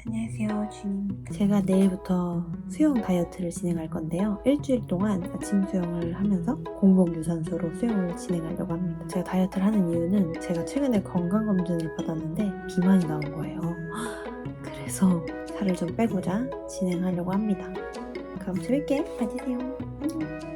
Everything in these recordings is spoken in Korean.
안녕하세요, 주인입니다. 제가 내일부터 수영 다이어트를 진행할 건데요. 일주일 동안 아침 수영을 하면서 공복 유산소로 수영을 진행하려고 합니다. 제가 다이어트를 하는 이유는 제가 최근에 건강검진을 받았는데 비만이 나온 거예요. 그래서 살을 좀 빼고자 진행하려고 합니다. 그럼 재밌게 봐주세요. 안녕.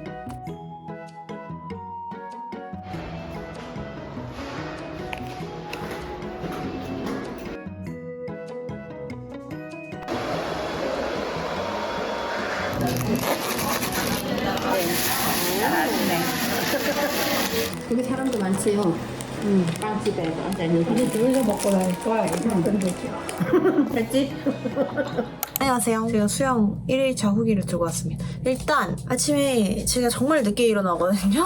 여기 사람도 많지요. 빵집에 앉아있는 사람. 이제 둘이서 먹고 나니까 이런 거죠. 됐지? 안녕하세요. 제가 수영 1일차 후기를 들고 왔습니다. 일단 아침에 제가 정말 늦게 일어나거든요.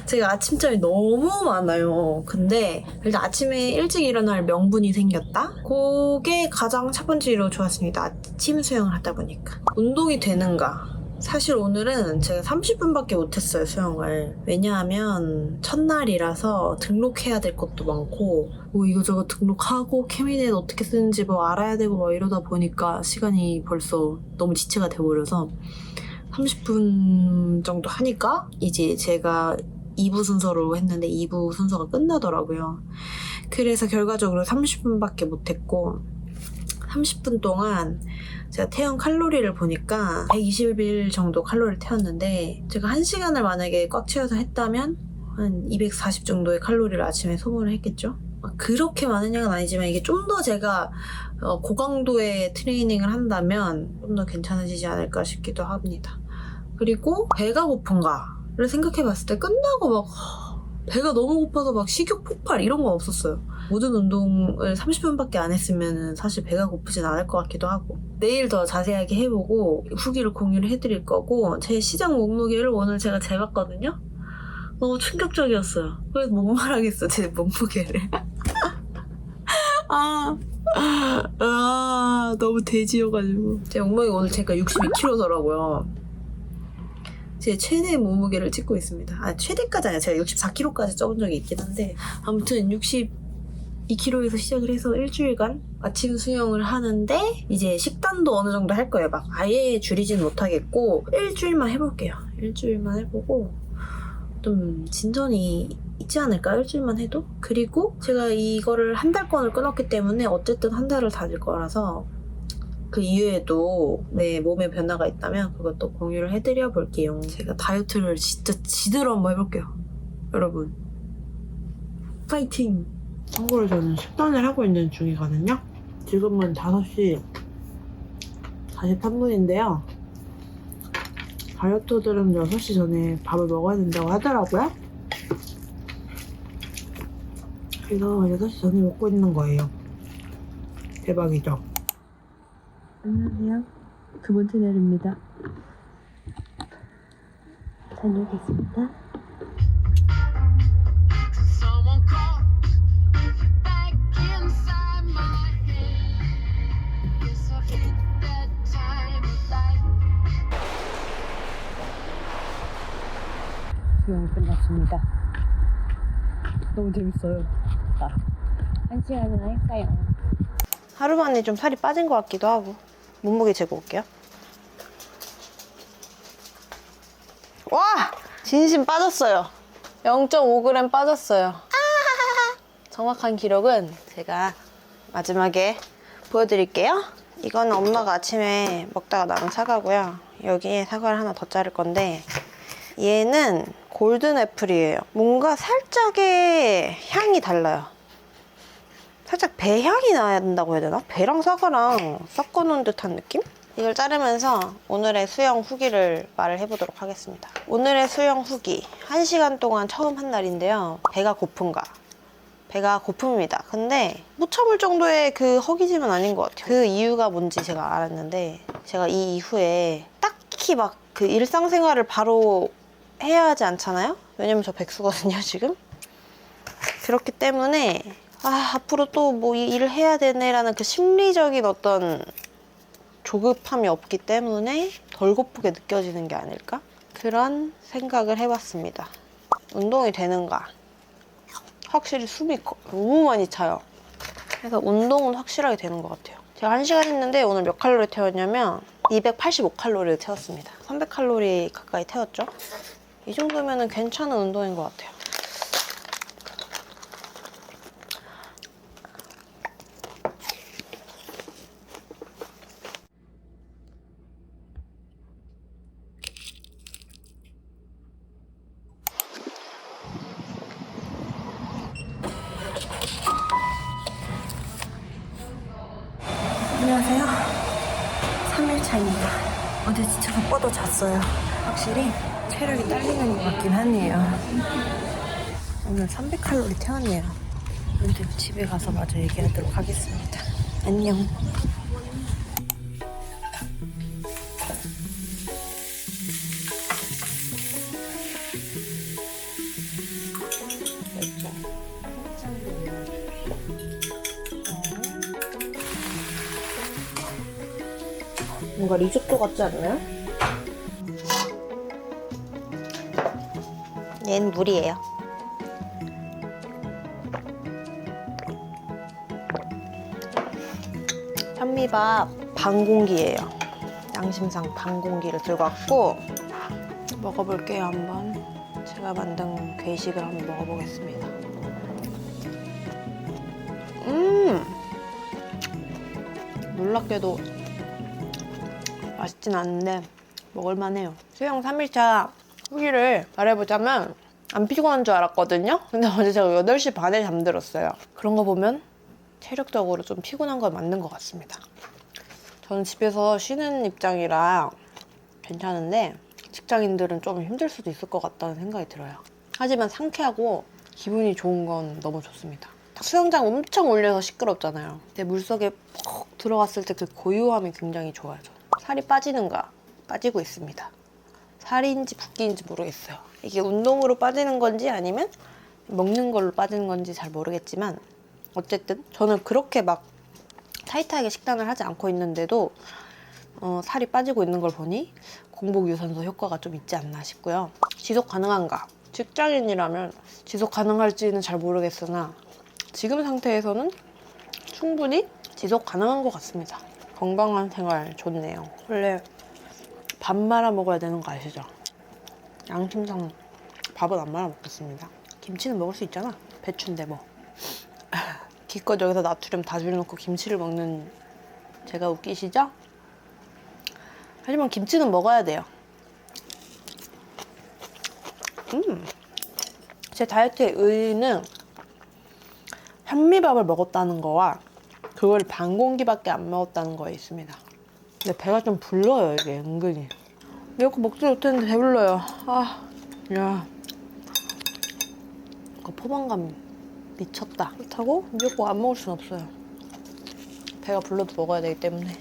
제가 아침잠이 너무 많아요. 근데 일단 아침에 일찍 일어날 명분이 생겼다? 그게 가장 첫 번째로 좋았습니다. 아침 수영을 하다 보니까. 운동이 되는가? 사실 오늘은 제가 30분밖에 못했어요, 수영을. 왜냐하면 첫날이라서 등록해야 될 것도 많고 뭐 이거저거 등록하고 케미넷 어떻게 쓰는지 뭐 알아야 되고 막 이러다 보니까 시간이 벌써 너무 지체가 돼버려서 30분 정도 하니까 이제 제가 2부 순서로 했는데 2부 순서가 끝나더라고요. 그래서 결과적으로 30분밖에 못했고 30분 동안 제가 태운 칼로리를 보니까 121 정도 칼로리를 태웠는데 제가 1시간을 만약에 꽉 채워서 했다면 한 240 정도의 칼로리를 아침에 소모를 했겠죠? 그렇게 많은 양은 아니지만 이게 좀 더 제가 고강도의 트레이닝을 한다면 좀 더 괜찮아지지 않을까 싶기도 합니다. 그리고 배가 고픈가를 생각해 봤을 때 끝나고 막 배가 너무 고파서 막 식욕 폭발 이런 건 없었어요. 모든 운동을 30분밖에 안 했으면 사실 배가 고프진 않을 것 같기도 하고 내일 더 자세하게 해보고 후기를 공유를 해드릴 거고 제 시장 몸무게를 오늘 제가 재봤거든요. 너무 충격적이었어요. 그래서 못 말하겠어, 제 몸무게를. 너무 돼지여가지고 제 몸무게 오늘 제가 62kg더라고요. 제 최대 몸무게를 찍고 있습니다. 최대까지 아니라 제가 64kg까지 쪄본 적이 있긴 한데 아무튼 62kg에서 시작을 해서 일주일간 아침 수영을 하는데 이제 식단도 어느 정도 할 거예요. 막 아예 줄이진 못하겠고 일주일만 해볼게요. 일주일만 해보고 좀 진전이 있지 않을까? 일주일만 해도? 그리고 제가 이거를 한 달권을 끊었기 때문에 어쨌든 한 달을 다닐 거라서 그 이후에도 내 몸에 변화가 있다면 그것도 공유를 해드려 볼게요. 제가 다이어트를 진짜 지대로 한번 해볼게요. 여러분 파이팅! 참고로 저는 식단을 하고 있는 중이거든요. 지금은 5시 43분인데요. 다이어터들은 6시 전에 밥을 먹어야 된다고 하더라고요. 그래서 6시 전에 먹고 있는 거예요. 대박이죠? 안녕하세요. 두 번째 날입니다. 다녀오겠습니다. 수영이 끝났습니다. 너무 재밌어요. 1시간이나 했어요. 하루 만에 좀 살이 빠진 것 같기도 하고 몸무게 재고 올게요. 와! 진심 빠졌어요. 0.5g 빠졌어요. 정확한 기록은 제가 마지막에 보여드릴게요. 이거는 엄마가 아침에 먹다가 남은 사과고요. 여기에 사과를 하나 더 자를 건데 얘는 골든 애플이에요. 뭔가 살짝의 향이 달라요. 살짝 배향이 나야 된다고 해야 되나? 배랑 사과랑 섞어놓은 듯한 느낌? 이걸 자르면서 오늘의 수영 후기를 말을 해보도록 하겠습니다. 오늘의 수영 후기 1시간 동안 처음 한 날인데요. 배가 고픈가? 배가 고픕니다. 근데 못 참을 정도의 그 허기짐은 아닌 것 같아요. 그 이유가 뭔지 제가 알았는데 제가 이 이후에 딱히 막 그 일상생활을 바로 해야 하지 않잖아요? 왜냐면 저 백수거든요, 지금. 그렇기 때문에 앞으로 또 뭐 일을 해야 되네 라는 그 심리적인 어떤 조급함이 없기 때문에 덜 고프게 느껴지는 게 아닐까? 그런 생각을 해봤습니다. 운동이 되는가? 확실히 숨이 너무 많이 차요. 그래서 운동은 확실하게 되는 것 같아요. 제가 1시간 했는데 오늘 몇 칼로리 태웠냐면 285칼로리를 태웠습니다. 300칼로리 가까이 태웠죠? 이 정도면 괜찮은 운동인 것 같아요. 안녕하세요. 3일차입니다. 어제 지쳐서 뻗어 잤어요. 확실히 체력이 딸리는 것 같긴 하네요. 오늘 300칼로리 태웠네요. 근데 집에 가서 마저 얘기하도록 하겠습니다. 안녕. 뭔가 리조또 같지 않나요? 얘는 물이에요. 현미밥 반 공기예요. 양심상 반 공기를 들고 왔고 먹어볼게요. 한번 제가 만든 괴식을 한번 먹어보겠습니다. 놀랍게도 맛있진 않은데 먹을만해요. 수영 3일차 후기를 말해보자면 안 피곤한 줄 알았거든요. 근데 어제 제가 8시 반에 잠들었어요. 그런 거 보면 체력적으로 좀 피곤한 건 맞는 것 같습니다. 저는 집에서 쉬는 입장이라 괜찮은데 직장인들은 좀 힘들 수도 있을 것 같다는 생각이 들어요. 하지만 상쾌하고 기분이 좋은 건 너무 좋습니다. 수영장 엄청 울려서 시끄럽잖아요. 근데 물속에 푹 들어갔을 때 그 고요함이 굉장히 좋아요. 살이 빠지는가? 빠지고 있습니다. 살인지 붓기인지 모르겠어요. 이게 운동으로 빠지는 건지 아니면 먹는 걸로 빠지는 건지 잘 모르겠지만 어쨌든 저는 그렇게 막 타이트하게 식단을 하지 않고 있는데도 살이 빠지고 있는 걸 보니 공복 유산소 효과가 좀 있지 않나 싶고요. 지속 가능한가? 직장인이라면 지속 가능할지는 잘 모르겠으나 지금 상태에서는 충분히 지속 가능한 것 같습니다. 건강한 생활 좋네요. 원래 밥 말아 먹어야 되는 거 아시죠? 양심상 밥은 안 말아 먹겠습니다. 김치는 먹을 수 있잖아. 배추인데 뭐. 기껏 여기서 나트륨 다 줄여놓고 김치를 먹는 제가 웃기시죠? 하지만 김치는 먹어야 돼요. 제 다이어트의 의의는 현미밥을 먹었다는 거와 그걸 반 공기밖에 안 먹었다는 거에 있습니다. 근데 배가 좀 불러요, 이게 은근히. 미역국 먹지 못했는데 배불러요. 야. 이거 포만감 미쳤다. 그렇다고 미역국 안 먹을 순 없어요. 배가 불러도 먹어야 되기 때문에.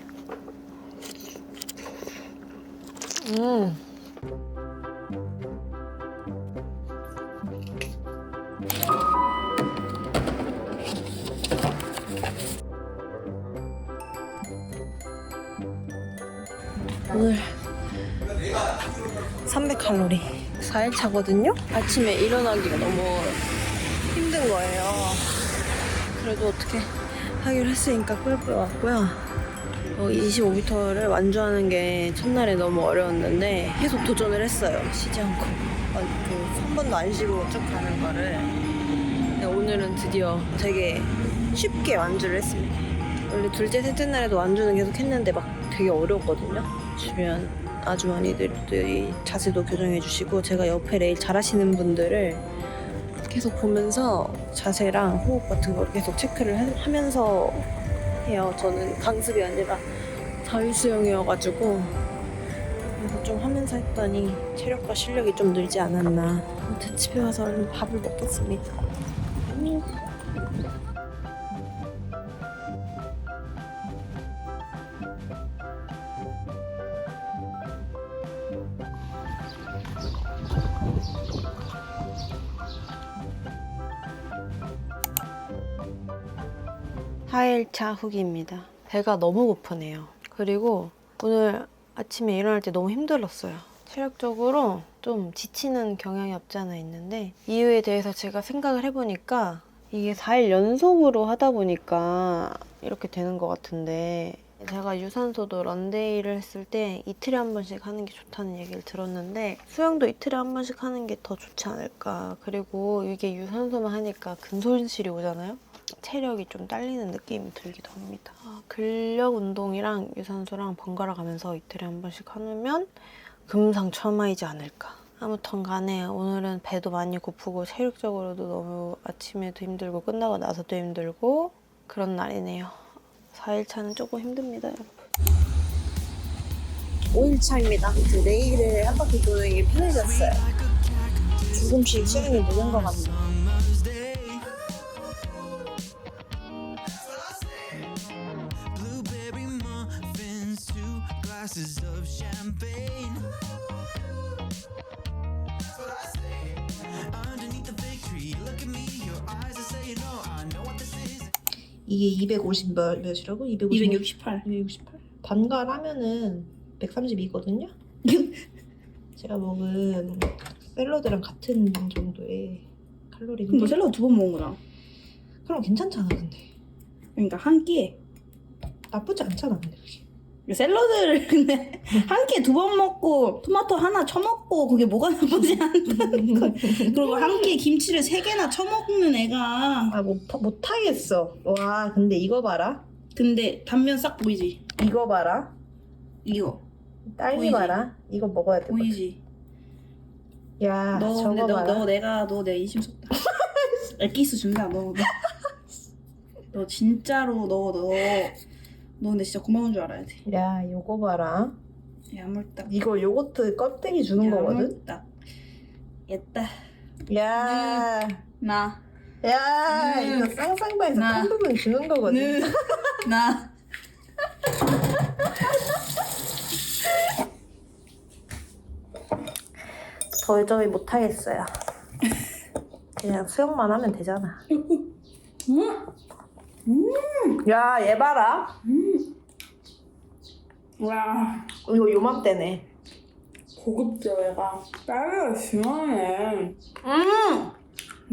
오늘 300칼로리 4일차거든요? 아침에 일어나기가 너무 힘든 거예요. 그래도 어떻게 하기로 했으니까 꾸역꾸역 왔고요. 25m를 완주하는 게 첫날에 너무 어려웠는데 계속 도전을 했어요. 쉬지 않고. 한 번도 안 쉬고 쭉 가는 거를. 근데 오늘은 드디어 되게 쉽게 완주를 했습니다. 원래 둘째, 셋째 날에도 완주는 계속 했는데 막 되게 어려웠거든요. 주변 아주머니들이 자세도 교정해 주시고 제가 옆에 레일 잘하시는 분들을 계속 보면서 자세랑 호흡 같은 걸 계속 체크를 하면서 해요. 저는 강습이 아니라 자유수영이어가지고 그래서 좀 하면서 했더니 체력과 실력이 좀 늘지 않았나. 아무튼 집에 와서 얼른 밥을 먹겠습니다. (4일차) 후기입니다. 배가 너무 고프네요. 그리고 오늘 아침에 일어날 때 너무 힘들었어요. 체력적으로 좀 지치는 경향이 없지 않아 있는데 이유에 대해서 제가 생각을 해보니까 이게 4일 연속으로 하다 보니까 이렇게 되는 것 같은데 제가 유산소도 런데이를 했을 때 이틀에 한 번씩 하는 게 좋다는 얘기를 들었는데 수영도 이틀에 한 번씩 하는 게 더 좋지 않을까. 그리고 이게 유산소만 하니까 근손실이 오잖아요. 체력이 좀 딸리는 느낌이 들기도 합니다. 근력 운동이랑 유산소랑 번갈아 가면서 이틀에 한 번씩 하면 금상첨화이지 않을까. 아무튼 간에 오늘은 배도 많이 고프고 체력적으로도 너무 아침에도 힘들고 끝나고 나서도 힘들고 그런 날이네요. 4일차는 조금 힘듭니다, 여러분. 5일차입니다. 이제 내일을 한 바퀴 도는 게 편해졌어요. 조금씩 수영이 느는 것 같네요. Glasses of champagne. That's what I say. Underneath the big tree, look at me. Your eyes are saying, "No, I know what this is." 이게 250 몇이라고? 268. 268? 반갈하면은 132거든요? 제가 먹은 샐러드랑 같은 정도의 칼로리인데 뭐 샐러드 2번 먹은 거잖아. 그럼 괜찮잖아 근데 그러니까 한 끼에 나쁘지 않잖아 근데 그게 샐러드를 근데 한 끼에 2번 먹고 토마토 하나 쳐먹고 그게 뭐가 나쁘지 않다는 거. 그리고 한 끼에 김치를 3개나 쳐먹는 애가. 아 못하겠어. 와 근데 이거 봐라. 근데 단면 싹 보이지? 이거 봐라. 이거 딸기 보이지? 봐라. 이거 먹어야 돼. 보이지? 야 너 저거 근데 봐라. 너 내가 인심 속다. 엑기스 준다 너 진짜로 너 근데 진짜 고마운 줄 알아야 돼. 야 요거 봐라. 야물딱. 이거 요거트 껍데기 주는 거거든. 야물딱. 옛다. 야. 나. 야 이거 쌍쌍바에서 나. 큰 부분 주는 거거든. 나. 도저히 못하겠어요. 그냥 수영만 하면 되잖아. 야, 얘 봐라. 와, 이거 요맘때네. 고급져 얘가. 딸기가 심하네.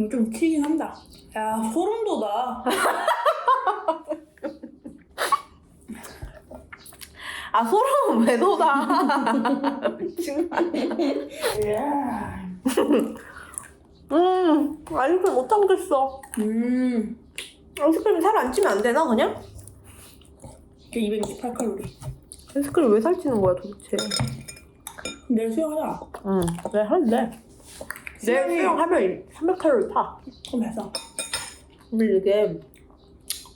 좀 튀긴 한다. 야, 소름 돋아. 아, 소름은 왜 돋아? 미친 거 아니야? 아이스크림 못 참겠어. 아이스크림 살 안 찌면 안 되나, 그냥? 268칼로리. 아이스크림 왜 살찌는 거야, 도대체? 내일 수영하자. 응, 내일 하는데. 내일 수영하면 300칼로리 타. 그럼 됐어. 근데 이게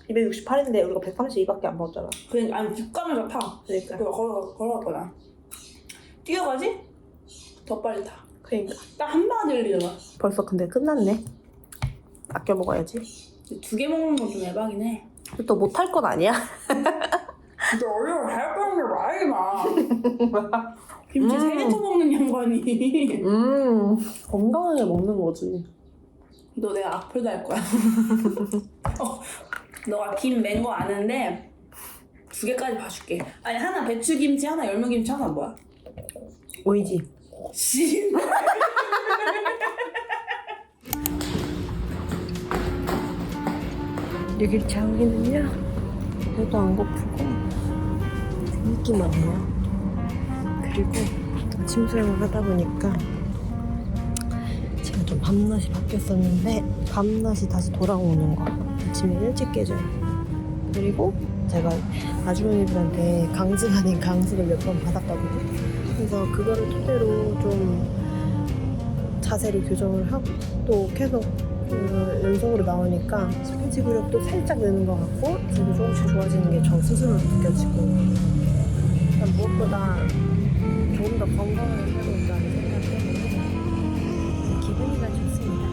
268인데 우리가 132밖에 안 먹었잖아. 그냥 아니 집 가면서 타. 그러니까. 그거 걸어갈 거야. 뛰어가지? 더 빨리 타. 그러니까. 딱 한 방에 들리잖아. 벌써 근데 끝났네. 아껴 먹어야지. 2개 먹는 건 좀 에바긴 해. 또 못할 건 아니야? 근데 어려워. 할 거는 게 말이 마. 김치 3개 쳐먹는 양반이. 건강하게 먹는 거지. 너 내가 악플 달 거야. 너가 김 맨 거 아는데 2개까지 봐줄게. 아니 하나 배추김치, 하나 열무김치, 하나 뭐야? 오이지. 씨. 여기차 여기는요. 배도 안 고프고 재밌기만 해요. 그리고 아침 수영을 하다 보니까 제가 좀 밤낮이 바뀌었었는데 밤낮이 다시 돌아오는 거. 아침에 일찍 깨져요. 그리고 제가 아주머니들한테 강습 아닌 강습을 몇 번 받았거든요. 그래서 그거를 토대로 좀 자세를 교정을 하고 또 계속 연속으로 나오니까 스킨지구력도 살짝 느는 것 같고 그리고 조금씩 좋아지는 게 저 스스로 느껴지고 일단 무엇보다 조금 더 건강하게 살고 있다는 생각 때문에 기분이 다 좋습니다.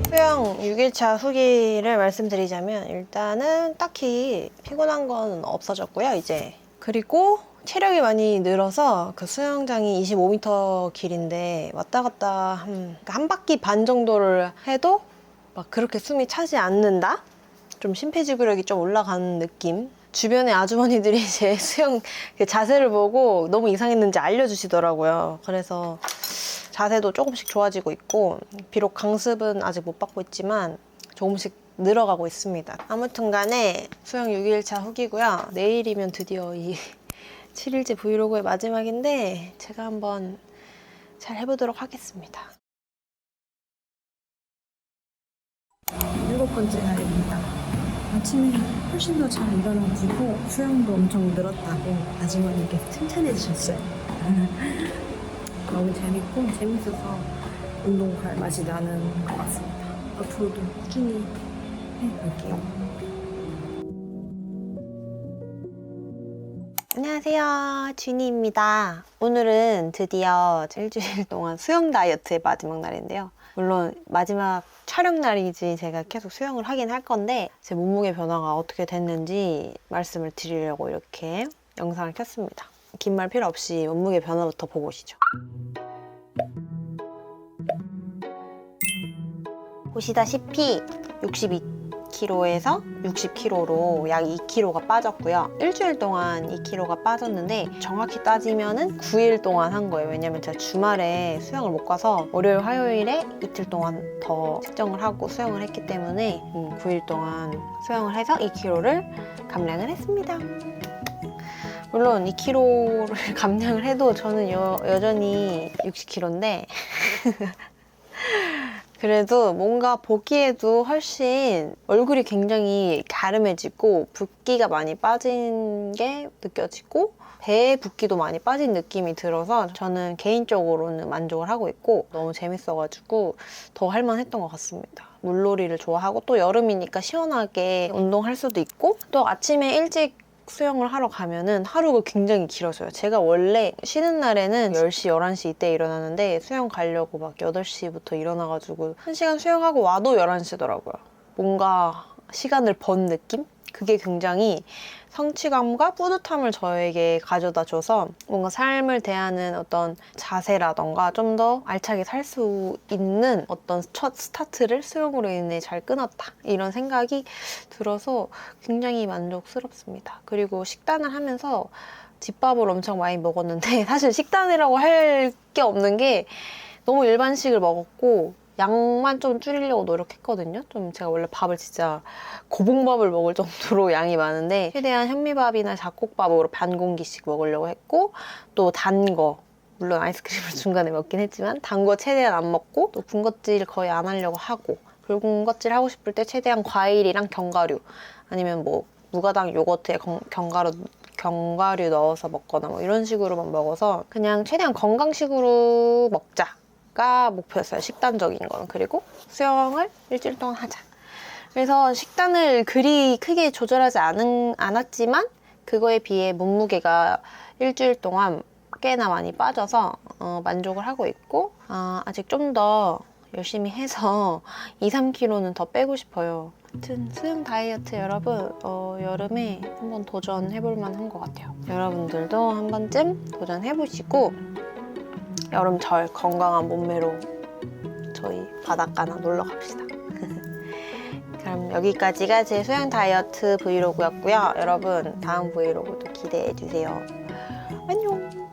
수영 6일차 후기를 말씀드리자면 일단은 딱히 피곤한 건 없어졌고요 이제. 그리고 체력이 많이 늘어서 그 수영장이 25m 길인데 왔다 갔다 한 바퀴 반 정도를 해도 막 그렇게 숨이 차지 않는다? 좀 심폐지구력이 좀 올라가는 느낌? 주변에 아주머니들이 제 수영 그 자세를 보고 너무 이상했는지 알려주시더라고요. 그래서 자세도 조금씩 좋아지고 있고 비록 강습은 아직 못 받고 있지만 조금씩 늘어가고 있습니다. 아무튼 간에 수영 6일차 후기고요. 내일이면 드디어 이 7일째 브이로그의 마지막인데 제가 한번 잘 해보도록 하겠습니다. 7번째 날입니다. 아침에 훨씬 더 잘 일어나지고 수영도 엄청 늘었다고 아주머니께 칭찬해 주셨어요. 너무 재밌고 재밌어서 운동 갈 맛이 나는 것 같습니다. 앞으로도 꾸준히 해볼게요. 안녕하세요, 쥐니입니다. 오늘은 드디어 일주일 동안 수영 다이어트의 마지막 날인데요. 물론 마지막 촬영 날이지 제가 계속 수영을 하긴 할 건데 제 몸무게 변화가 어떻게 됐는지 말씀을 드리려고 이렇게 영상을 켰습니다. 긴 말 필요 없이 몸무게 변화부터 보고 오시죠. 보시다시피 62kg에서 60kg로 약 2kg가 빠졌고요. 일주일 동안 2kg가 빠졌는데 정확히 따지면은 9일 동안 한 거예요. 왜냐면 제가 주말에 수영을 못 가서 월요일, 화요일에 이틀 동안 더 측정을 하고 수영을 했기 때문에 9일 동안 수영을 해서 2kg를 감량을 했습니다. 물론 2kg를 감량을 해도 저는 여전히 60kg인데 그래도 뭔가 보기에도 훨씬 얼굴이 굉장히 갸름해지고 붓기가 많이 빠진 게 느껴지고 배에 붓기도 많이 빠진 느낌이 들어서 저는 개인적으로는 만족을 하고 있고 너무 재밌어가지고 더 할만했던 것 같습니다. 물놀이를 좋아하고 또 여름이니까 시원하게 운동할 수도 있고 또 아침에 일찍 수영을 하러 가면은 하루가 굉장히 길어져요. 제가 원래 쉬는 날에는 10시, 11시 이때 일어나는데 수영 가려고 막 8시부터 일어나가지고 1시간 수영하고 와도 11시더라고요. 뭔가 시간을 번 느낌? 그게 굉장히 성취감과 뿌듯함을 저에게 가져다 줘서 뭔가 삶을 대하는 어떤 자세라던가 좀 더 알차게 살 수 있는 어떤 첫 스타트를 수영으로 인해 잘 끊었다 이런 생각이 들어서 굉장히 만족스럽습니다. 그리고 식단을 하면서 집밥을 엄청 많이 먹었는데 사실 식단이라고 할 게 없는 게 너무 일반식을 먹었고 양만 좀 줄이려고 노력했거든요. 좀 제가 원래 밥을 진짜 고봉밥을 먹을 정도로 양이 많은데 최대한 현미밥이나 잡곡밥으로 반 공기씩 먹으려고 했고 또 단 거 물론 아이스크림을 중간에 먹긴 했지만 단 거 최대한 안 먹고 또 군것질 거의 안 하려고 하고 그리고 군것질 하고 싶을 때 최대한 과일이랑 견과류 아니면 뭐 무가당 요거트에 견과류 넣어서 먹거나 뭐 이런 식으로만 먹어서 그냥 최대한 건강식으로 먹자 가 목표였어요. 식단적인 건. 그리고 수영을 일주일 동안 하자. 그래서 식단을 그리 크게 조절하지 않았지만 그거에 비해 몸무게가 일주일 동안 꽤나 많이 빠져서 만족을 하고 있고 아직 좀 더 열심히 해서 2, 3kg는 더 빼고 싶어요. 아무튼 수영 다이어트 여러분 여름에 한번 도전해볼 만한 것 같아요. 여러분들도 한 번쯤 도전해보시고 여름철 건강한 몸매로 저희 바닷가나 놀러 갑시다. 그럼 여기까지가 제 수영 다이어트 브이로그였고요. 여러분 다음 브이로그도 기대해주세요. 안녕!